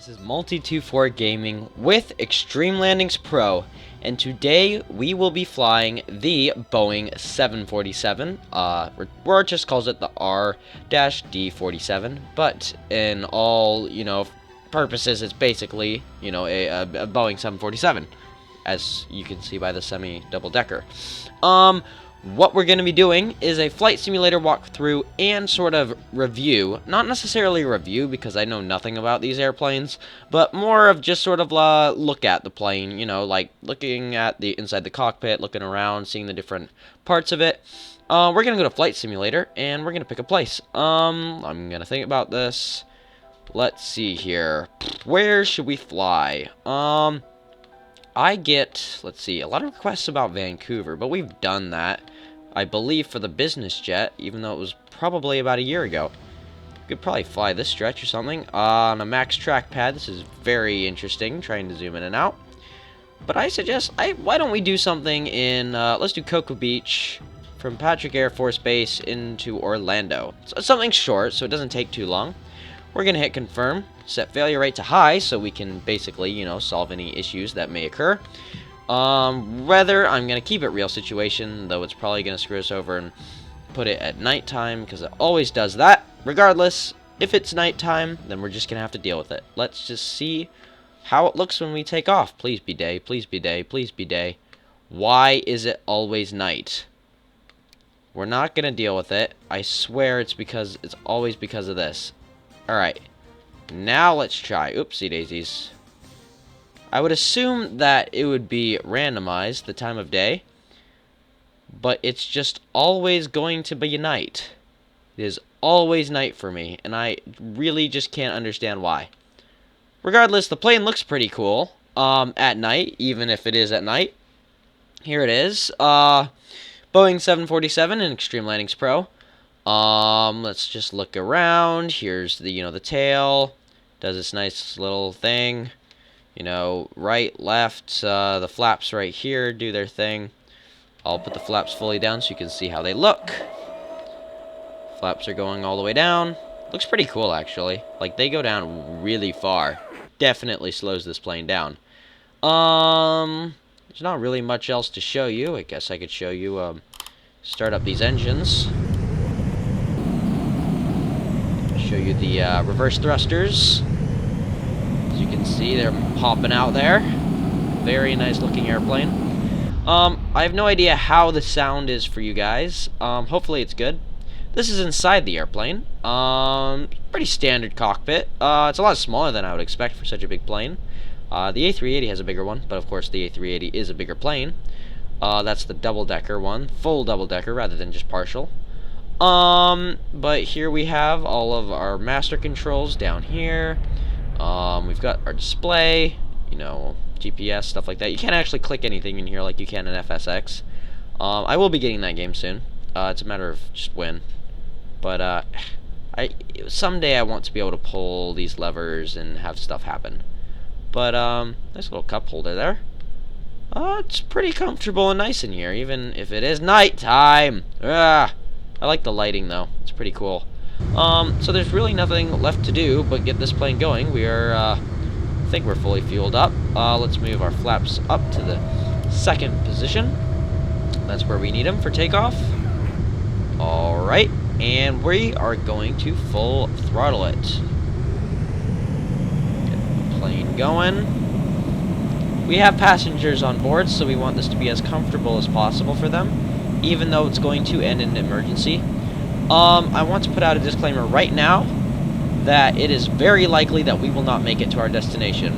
This is Multi24 Gaming with Extreme Landings Pro, and today we will be flying the Boeing 747. Word just calls it the R-D47, but in all, purposes, it's basically, a Boeing 747, as you can see by the semi-double-decker. What we're going to be doing is a flight simulator walkthrough and sort of review. Not necessarily review because I know nothing about these airplanes, but more of just sort of look at the plane, like looking at the inside the cockpit, looking around, seeing the different parts of it. We're going to go to flight simulator and we're going to pick a place. I'm going to think about this. Let's see here. Where should we fly? I get, let's see, a lot of requests about Vancouver, but we've done that, I believe, for the business jet, even though it was probably about a year ago. We could probably fly this stretch or something on a max trackpad. This is very interesting, trying to zoom in and out. But I suggest, why don't we do something in, let's do Cocoa Beach from Patrick Air Force Base into Orlando. So something short, so it doesn't take too long. We're going to hit confirm, set failure rate to high, so we can basically, solve any issues that may occur. Whether I'm going to keep it real situation, though it's probably going to screw us over and put it at nighttime, because it always does that. Regardless, if it's nighttime, then we're just going to have to deal with it. Let's just see how it looks when we take off. Please be day, please be day, please be day. Why is it always night? We're not going to deal with it. I swear it's always because of this. Alright, now let's try. Oopsie daisies. I would assume that it would be randomized, the time of day, but it's just always going to be night. It is always night for me, and I really just can't understand why. Regardless, the plane looks pretty cool at night, even if it is at night. Here it is, Boeing 747 in Extreme Landings Pro. Let's just look around. Here's the, the tail. Does this nice little thing. Right, left, the flaps right here do their thing. I'll put the flaps fully down so you can see how they look. Flaps are going all the way down. Looks pretty cool, actually. Like, they go down really far. Definitely slows this plane down. There's not really much else to show you. I guess I could show you, start up these engines. Show you the reverse thrusters. As you can see, they're popping out there. Very nice looking airplane. I have no idea how the sound is for you guys. Hopefully it's good. This is inside the airplane. Pretty standard cockpit. It's a lot smaller than I would expect for such a big plane. The A380 has a bigger one, but of course the A380 is a bigger plane. That's the double-decker one. Full double-decker rather than just partial. But here we have all of our master controls down here. We've got our display, GPS, stuff like that. You can't actually click anything in here like you can in FSX. I will be getting that game soon. It's a matter of just when. But, someday I want to be able to pull these levers and have stuff happen. But, nice little cup holder there. It's pretty comfortable and nice in here, even if it is nighttime. I like the lighting, though. It's pretty cool. So there's really nothing left to do but get this plane going. We are, I think we're fully fueled up. Let's move our flaps up to the second position. That's where we need them for takeoff. Alright, and we are going to full throttle it. Get the plane going. We have passengers on board, so we want this to be as comfortable as possible for them, even though it's going to end in an emergency. I want to put out a disclaimer right now that it is very likely that we will not make it to our destination.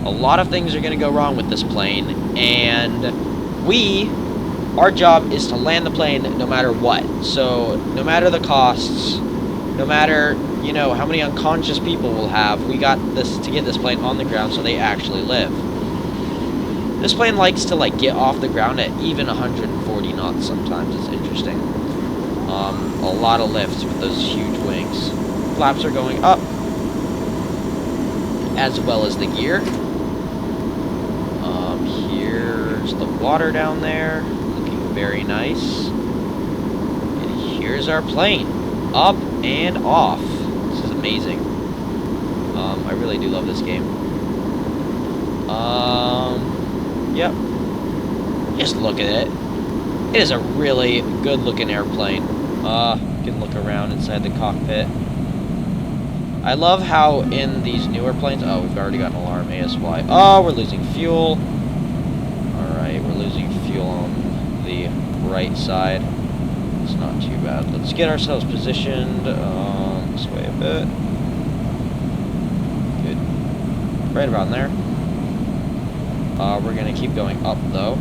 A lot of things are going to go wrong with this plane, and our job is to land the plane no matter what. So, no matter the costs, no matter, how many unconscious people we'll have, we got this to get this plane on the ground so they actually live. This plane likes to, get off the ground at even 140 knots sometimes. It's interesting. A lot of lift with those huge wings. Flaps are going up, as well as the gear. Here's the water down there, looking very nice. And here's our plane, up and off. This is amazing. I really do love this game. Yep. Just look at it. It is a really good looking airplane. You can look around inside the cockpit. I love how in these newer planes... Oh, we've already got an alarm, ASY. Oh, we're losing fuel. Alright, we're losing fuel on the right side. It's not too bad. Let's get ourselves positioned this way a bit. Good. Right around there. We're going to keep going up, though,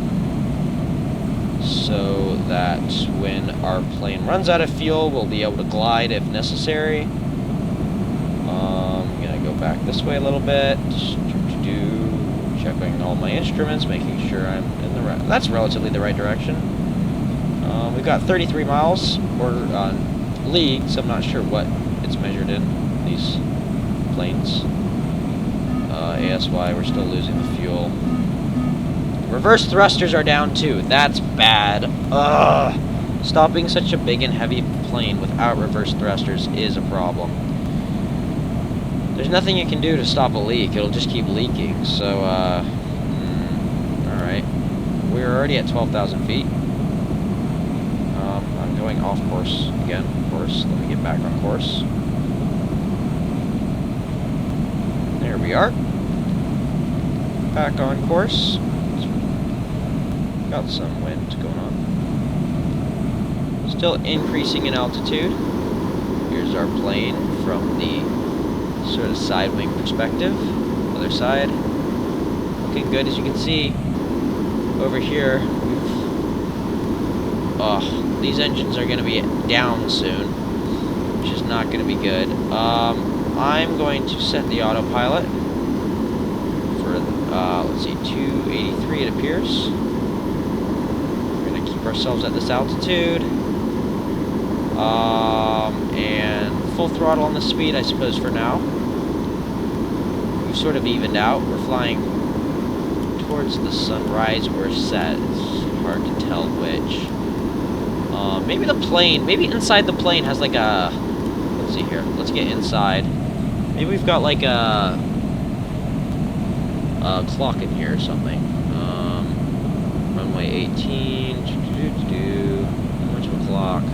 so that when our plane runs out of fuel, we'll be able to glide if necessary. I'm going to go back this way a little bit. Checking all my instruments, making sure I'm in the right... That's relatively the right direction. We've got 33 miles, or leagues. I'm not sure what it's measured in, these planes. ASY, we're still losing the fuel. Reverse thrusters are down too. That's bad. Ugh. Stopping such a big and heavy plane without reverse thrusters is a problem. There's nothing you can do to stop a leak. It'll just keep leaking. So, alright. We're already at 12,000 feet. I'm going off course again, of course. Let me get back on course. There we are. Back on course. Got some wind going on. Still increasing in altitude. Here's our plane from the sort of side wing perspective. Other side. Looking good, as you can see. Over here, these engines are going to be down soon, which is not going to be good. I'm going to set the autopilot for, let's see, 283 it appears. Keep ourselves at this altitude, and full throttle on the speed, I suppose, for now. We've sort of evened out. We're flying towards the sunrise or set. It's hard to tell which. Maybe the plane, maybe inside the plane has like a, let's see here, let's get inside. Maybe we've got like a clock in here or something. Runway 18. How much of a clock? A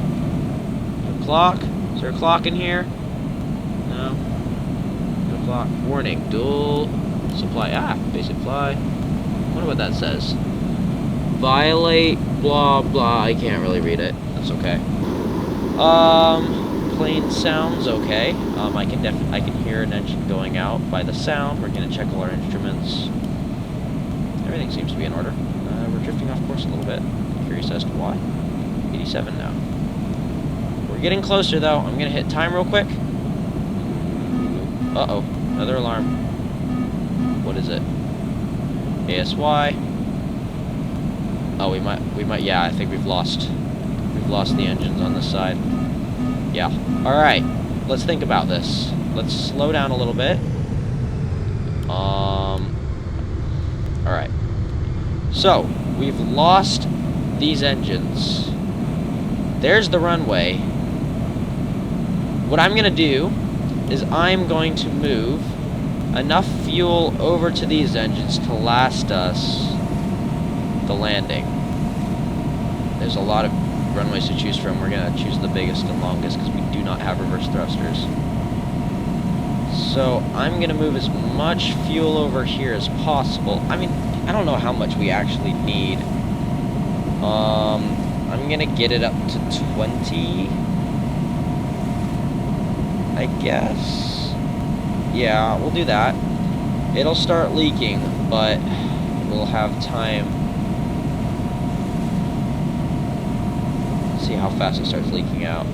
clock? Is there a clock in here? No. No clock. Warning. Dual supply. Basic fly. I wonder what that says. Violate. Blah blah. I can't really read it. That's okay. Plane sounds okay. I can hear an engine going out by the sound. We're gonna check all our instruments. Everything seems to be in order. We're drifting off course a little bit. Curious as to why. 87 now. We're getting closer though. I'm gonna hit time real quick. Uh-oh. Another alarm. What is it? ASY. Oh, we might, yeah, I think we've lost the engines on this side. Yeah. Alright. Let's think about this. Let's slow down a little bit. Alright. So, we've lost these engines. There's the runway. What I'm going to do is I'm going to move enough fuel over to these engines to last us the landing. There's a lot of runways to choose from. We're going to choose the biggest and longest because we do not have reverse thrusters. So I'm going to move as much fuel over here as possible. I mean, I don't know how much we actually need. I'm going to get it up to 20, I guess. Yeah, we'll do that. It'll start leaking, but we'll have time. See how fast it starts leaking out.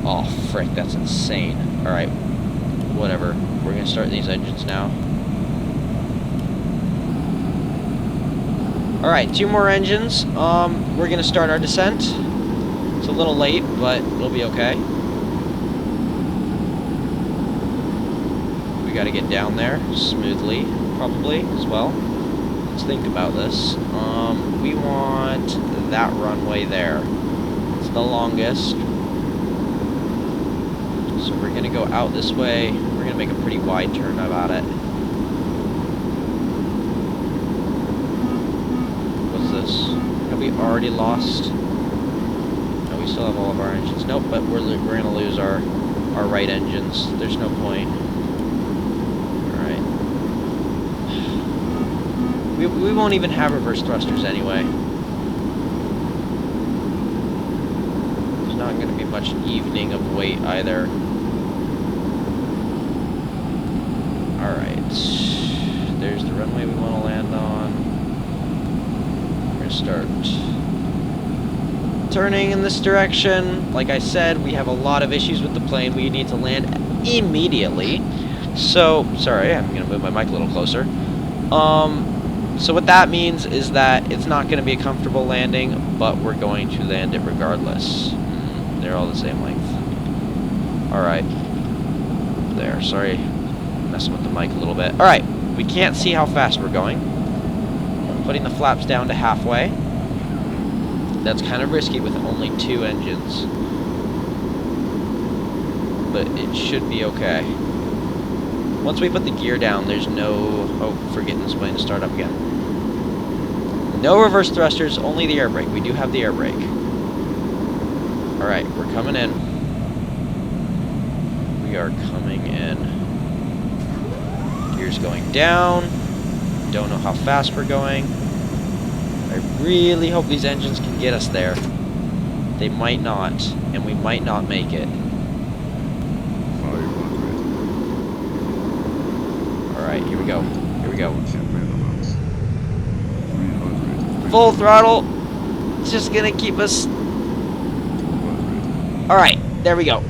Oh, frick, that's insane. Alright, whatever. We're going to start these engines now. Alright, 2 more engines. We're going to start our descent. It's a little late, but it'll be okay. We got to get down there smoothly, probably, as well. Let's think about this. We want that runway there. It's the longest. So we're going to go out this way. We're going to make a pretty wide turn about it. What's this? Have we already lost? No, we still have all of our engines. Nope, but we're gonna lose our right engines. There's no point. Alright. We won't even have reverse thrusters anyway. There's not gonna be much evening of weight either. Alright. There's the runway we want to land on. We're gonna start turning in this direction. Like I said, we have a lot of issues with the plane. We need to land immediately. So, sorry, I'm gonna move my mic a little closer. So what that means is that it's not gonna be a comfortable landing, but we're going to land it regardless. They're all the same length. Alright. There, sorry. Messing with the mic a little bit. Alright, we can't see how fast we're going. Putting the flaps down to halfway. That's kind of risky with only 2 engines. But it should be okay. Once we put the gear down, there's no hope for getting this plane to start up again. No reverse thrusters, only the air brake. We do have the air brake. Alright, we're coming in. We are coming in. Gear's going down. Don't know how fast we're going. I really hope these engines can get us there. They might not, and we might not make it. Alright, here we go. Here we go. Full throttle. It's just gonna keep us... Alright, there we go.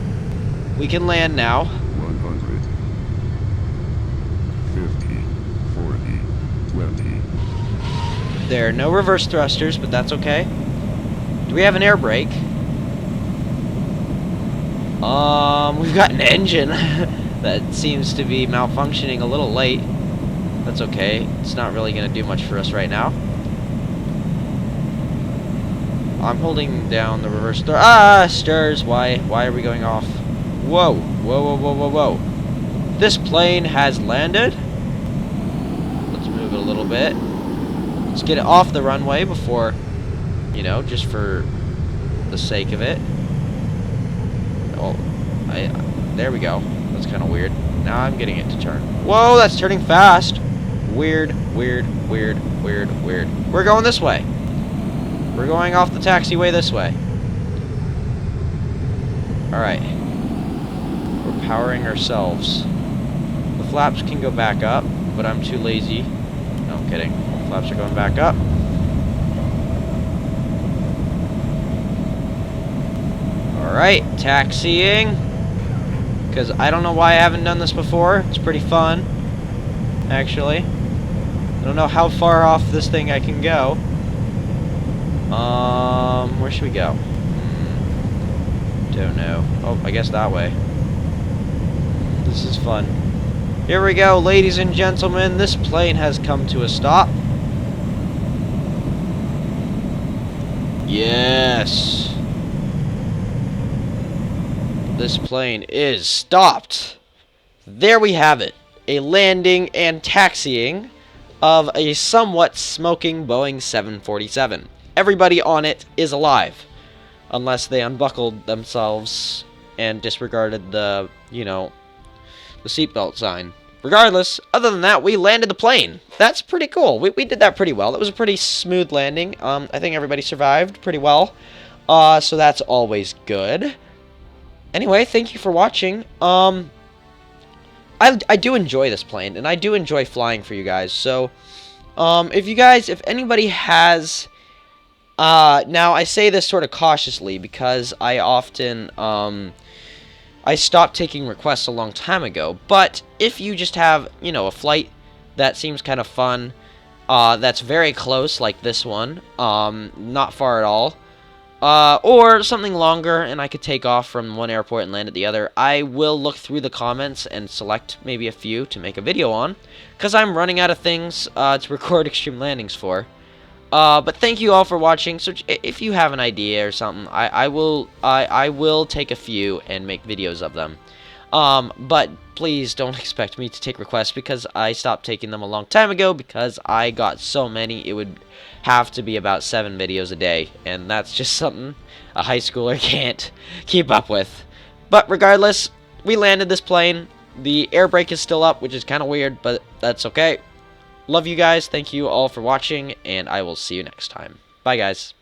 We can land now. 100, 50, 40, 20. There are no reverse thrusters, but that's okay. Do we have an air brake? We've got an engine that seems to be malfunctioning a little late. That's okay. It's not really going to do much for us right now. I'm holding down the reverse stirs. Why are we going off? Whoa. Whoa, whoa, whoa, whoa, whoa. This plane has landed. Let's move it a little bit. Let's get it off the runway before, you know, just for the sake of it. Oh, there we go. That's kind of weird. Now I'm getting it to turn. Whoa, that's turning fast. Weird, weird, weird, weird, weird. We're going this way. We're going off the taxiway this way. Alright. We're powering ourselves. The flaps can go back up, but I'm too lazy. No, I'm kidding. The flaps are going back up. Alright, taxiing. Because I don't know why I haven't done this before. It's pretty fun, actually. I don't know how far off this thing I can go. Where should we go? Don't know. Oh, I guess that way. This is fun. Here we go, ladies and gentlemen. This plane has come to a stop. Yes. This plane is stopped. There we have it. A landing and taxiing of a somewhat smoking Boeing 747. Everybody on it is alive. Unless they unbuckled themselves and disregarded the, you know, the seatbelt sign. Regardless, other than that, we landed the plane. That's pretty cool. We did that pretty well. It was a pretty smooth landing. I think everybody survived pretty well. So that's always good. Anyway, thank you for watching. I do enjoy this plane, and I do enjoy flying for you guys. So, if anybody has... now, I say this sort of cautiously because I often, I stopped taking requests a long time ago. But if you just have, you know, a flight that seems kind of fun, that's very close, like this one, not far at all, or something longer and I could take off from one airport and land at the other, I will look through the comments and select maybe a few to make a video on, because I'm running out of things to record extreme landings for. But thank you all for watching. So if you have an idea or something, I will take a few and make videos of them. But please don't expect me to take requests, because I stopped taking them a long time ago because I got so many. It would have to be about 7 videos a day, and that's just something a high schooler can't keep up with. But regardless, we landed this plane. The air brake is still up, which is kind of weird, but that's okay. Love you guys. Thank you all for watching, and I will see you next time. Bye, guys.